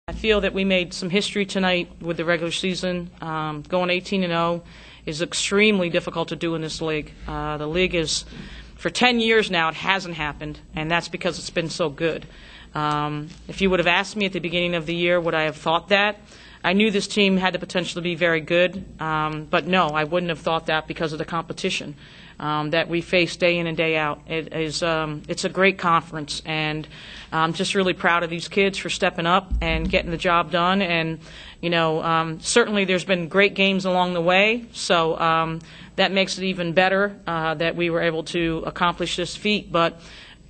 I feel that we made some history tonight with the regular season. Going 18-0 is extremely difficult to do in this league. The league is, for 10 years now, it hasn't happened, and that's because it's been so good. If you would have asked me at the beginning of the year, would I have thought that? I knew this team had the potential to be very good, but no, I wouldn't have thought that because of the competition that we face day in and day out. It's a great conference, and I'm just really proud of these kids for stepping up and getting the job done. And certainly there's been great games along the way, so that makes it even better that we were able to accomplish this feat. But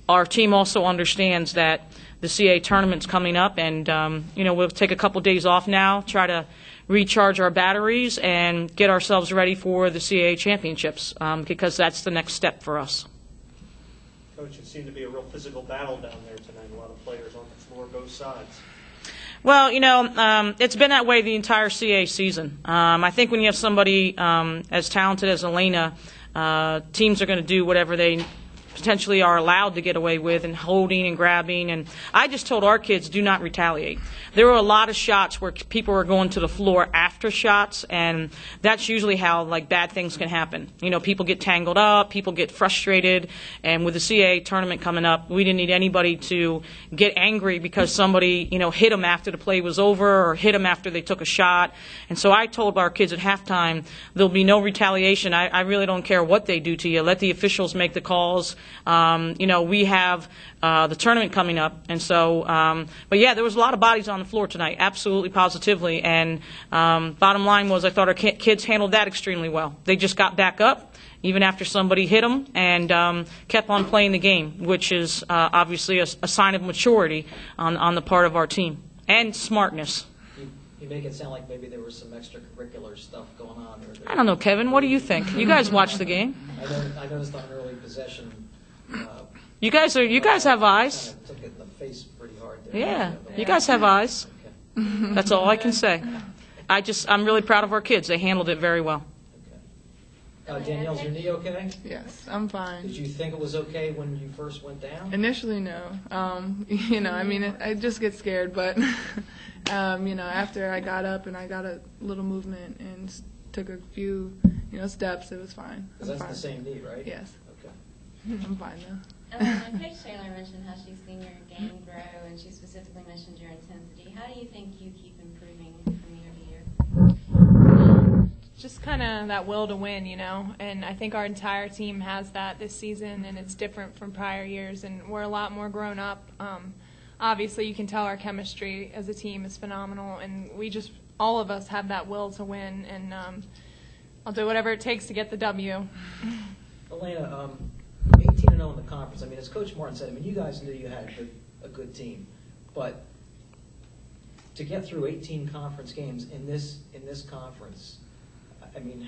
our team also understands that the CAA tournament's coming up, and we'll take a couple days off now, try to recharge our batteries and get ourselves ready for the CAA championships, because that's the next step for us. Coach, it seemed to be a real physical battle down there tonight. A lot of players on the floor, both sides. Well, it's been that way the entire CAA season. I think when you have somebody as talented as Elena, teams are going to do whatever they potentially are allowed to get away with, and holding and grabbing. And I just told our kids, do not retaliate. There were a lot of shots where people were going to the floor after shots, and that's usually how bad things can happen. People get tangled up, people get frustrated, and with the CAA tournament coming up, we didn't need anybody to get angry because somebody hit them after the play was over or hit them after they took a shot. And so I told our kids at halftime, there'll be no retaliation. I really don't care what they do to you. Let the officials make the calls. We have the tournament coming up, and so, but yeah, there was a lot of bodies on the floor tonight, absolutely, positively, and bottom line was I thought our kids handled that extremely well. They just got back up, even after somebody hit them, and kept on playing the game, which is obviously a sign of maturity on the part of our team, and smartness. You make it sound like maybe there was some extracurricular stuff going on. I don't know, Kevin, what do you think? You guys watched the game. I noticed on early possession. You guys have eyes. Kind of took it in the face pretty hard there. Yeah, you guys have eyes. Okay. That's all I can say. I'm really proud of our kids. They handled it very well. Okay. Danielle, is your knee okay? Yes, I'm fine. Did you think it was okay when you first went down? Initially, no. I just get scared, but after I got up and I got a little movement and took a few, steps, it was fine. Because that's fine. The same knee, right? Yes. Okay. I'm fine now. Coach Taylor mentioned how she's seen your game grow, and she specifically mentioned your intensity. How do you think you keep improving from year to year? Just kind of that will to win, and I think our entire team has that this season, and it's different from prior years, and we're a lot more grown up. Obviously, you can tell our chemistry as a team is phenomenal, and all of us have that will to win, and I'll do whatever it takes to get the W. Elena, 18-0 in the conference. As Coach Martin said, you guys knew you had a good team, but to get through 18 conference games in this conference,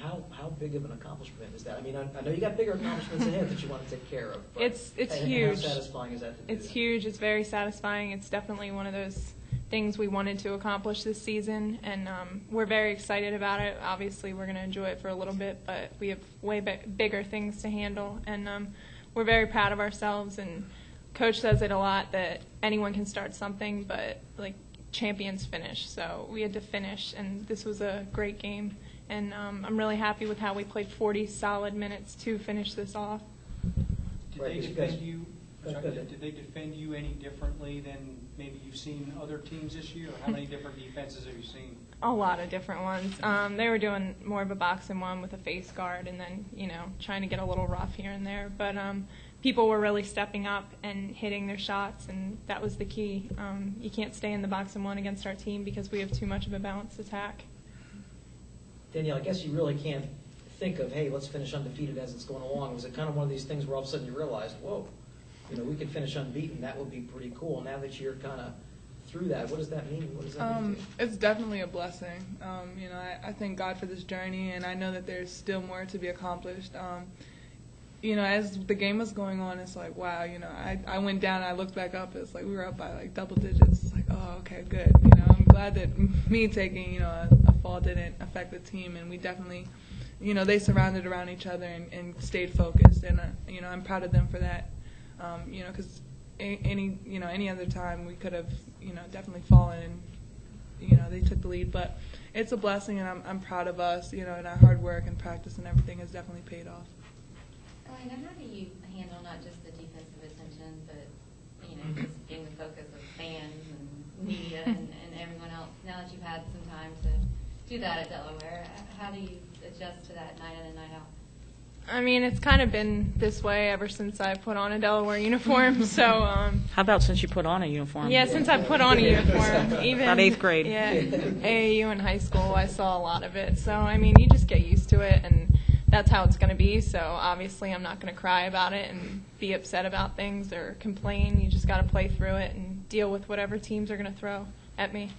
how big of an accomplishment is that? I know you got bigger accomplishments ahead that you want to take care of. But it's huge. How satisfying is that to do It's that? huge. It's very satisfying. It's definitely one of those things we wanted to accomplish this season, and we're very excited about it. Obviously, we're going to enjoy it for a little bit, but we have way bigger things to handle, and we're very proud of ourselves. And Coach says it a lot that anyone can start something, but champions finish. So we had to finish, and this was a great game, and I'm really happy with how we played 40 solid minutes to finish this off. Did they defend you any differently than maybe you've seen other teams this year? Or how many different defenses have you seen? A lot of different ones. They were doing more of a boxing one with a face guard, and then trying to get a little rough here and there. But people were really stepping up and hitting their shots, and that was the key. You can't stay in the boxing one against our team because we have too much of a balanced attack. Danielle, I guess you really can't think of, hey, let's finish undefeated as it's going along. Was it kind of one of these things where all of a sudden you realized, whoa, we could finish unbeaten? That would be pretty cool. Now that you're kind of through that, what does that mean? What does that mean to you? It's definitely a blessing. I thank God for this journey, and I know that there's still more to be accomplished. As the game was going on, it's like, wow, I went down and I looked back up. It's like we were up by double digits. It's like, oh, okay, good. I'm glad that me taking, a fall didn't affect the team, and we definitely, they surrounded around each other and stayed focused, and I'm proud of them for that. Because any other time we could have definitely fallen, and lead. But it's a blessing, and I'm proud of us. And our hard work and practice and everything has definitely paid off. Elena, how do you handle not just the defensive attention, but just being the focus of fans and media and everyone else? Now that you've had some time to do that at Delaware, how do you adjust to that night in and night out? I mean, it's kind of been this way ever since I put on a Delaware uniform. So, How about since you put on a uniform? yeah, since I put on a uniform, even About 8th grade. Yeah, AAU in high school, I saw a lot of it. So, I mean, you just get used to it, and that's how it's going to be. So, obviously, I'm not going to cry about it and be upset about things or complain. You just got to play through it and deal with whatever teams are going to throw at me.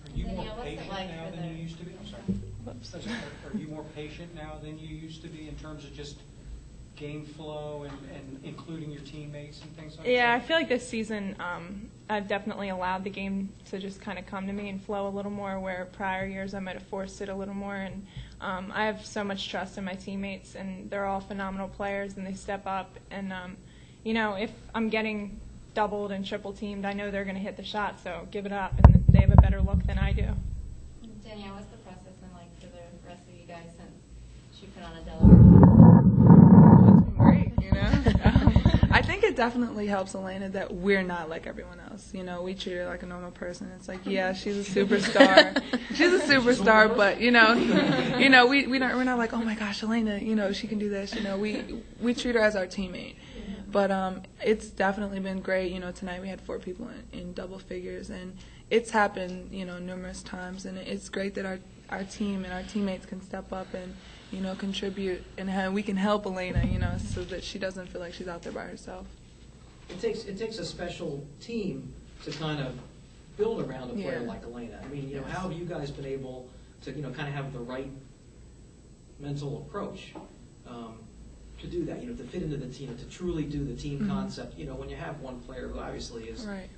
Are you more Danielle, what's it patient like now for than the- you used to be? I'm sorry. Are you more patient now than you used to be in terms of just game flow and including your teammates and things like that? Yeah, I feel like this season I've definitely allowed the game to just kind of come to me and flow a little more, where prior years I might have forced it a little more. And I have so much trust in my teammates, and they're all phenomenal players, and they step up. And, if I'm getting doubled and triple teamed, I know they're going to hit the shot, so give it up, and they have a better look than I do. Danielle, what's the process been like for the rest of you guys since you put on a Delaware? It's been great, I think it definitely helps Elena that we're not like everyone else. We treat her like a normal person. It's like, yeah, she's a superstar. She's a superstar, but we're not like, oh my gosh, Elena, she can do this. We treat her as our teammate. But it's definitely been great. Tonight we had 4 people in double figures, and it's happened, numerous times. And it's great that our team and our teammates can step up and, contribute, and we can help Elena, so that she doesn't feel like she's out there by herself. It takes a special team to kind of build around a player Yeah. like Elena. I mean, how have you guys been able to, kind of have the right mental approach to do that? To fit into the team, to truly do the team concept. When you have one player who obviously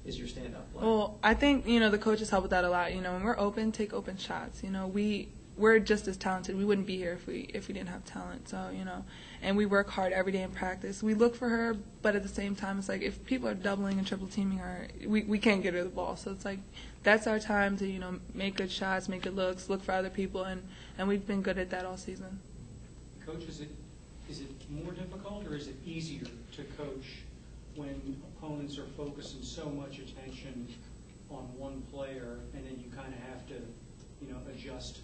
is your stand-up player. Well, I think the coaches help with that a lot. When we're open, take open shots. We're just as talented. We wouldn't be here if we didn't have talent. So and we work hard every day in practice. We look for her, but at the same time, it's like if people are doubling and triple teaming her, we can't get her the ball. So it's like that's our time to make good shots, make good looks, look for other people, and we've been good at that all season. Coach, is it more difficult or is it easier to coach when opponents are focusing so much attention on one player and then you kind of have to, adjust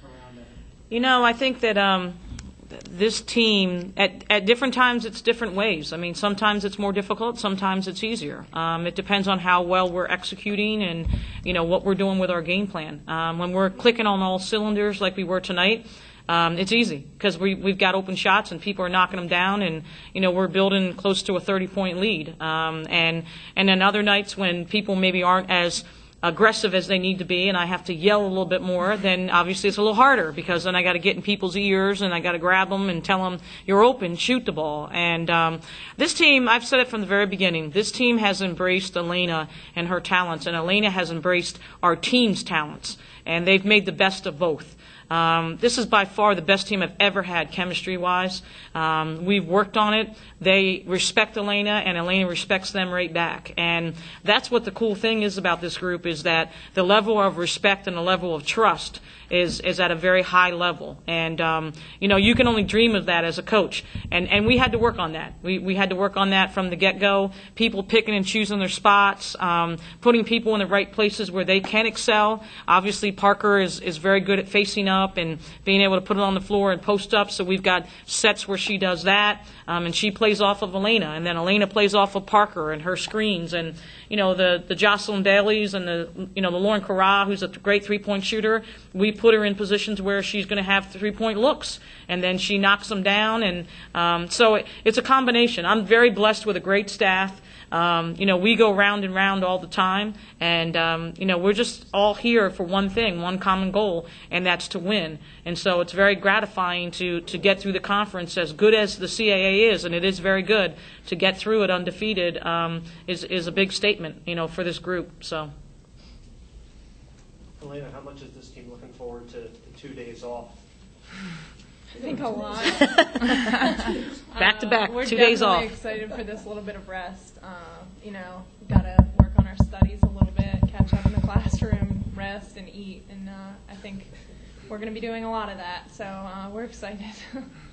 around that? I think that this team, at different times, it's different ways. I mean, sometimes it's more difficult, sometimes it's easier. It depends on how well we're executing and, what we're doing with our game plan. When we're clicking on all cylinders like we were tonight, it's easy because we've got open shots and people are knocking them down, and we're building close to a 30-point lead. And then other nights when people maybe aren't as aggressive as they need to be, and I have to yell a little bit more, then obviously it's a little harder because then I got to get in people's ears and I got to grab them and tell them you're open, shoot the ball. And this team, I've said it from the very beginning, this team has embraced Elena and her talents, and Elena has embraced our team's talents, and they've made the best of both. This is by far the best team I've ever had chemistry-wise. We've worked on it. They respect Elena, and Elena respects them right back. And that's what the cool thing is about this group, is that the level of respect and the level of trust is at a very high level. And, you can only dream of that as a coach. And we had to work on that. We had to work on that from the get-go, people picking and choosing their spots, putting people in the right places where they can excel. Obviously, Parker is very good at facing up and being able to put it on the floor and post up, so we've got sets where she does that, and she plays off of Elena, and then Elena plays off of Parker and her screens, and the Jocelyn Dailies and the Lauren Carra, who's a great three-point shooter, we put her in positions where she's going to have three-point looks, and then she knocks them down, and so it's a combination. I'm very blessed with a great staff. We go round and round all the time, and we're just all here for one thing, one common goal, and that's to win. And so it's very gratifying to get through the conference, as good as the CAA is, and it is very good. To get through it undefeated is a big statement, for this group. So, Elena, how much is this team looking forward to the 2 days off? I think a lot. Back to back, we're 2 days off. We're definitely excited for this little bit of rest. Got to work on our studies a little bit, catch up in the classroom, read rest and eat, and I think we're going to be doing a lot of that. So we're excited.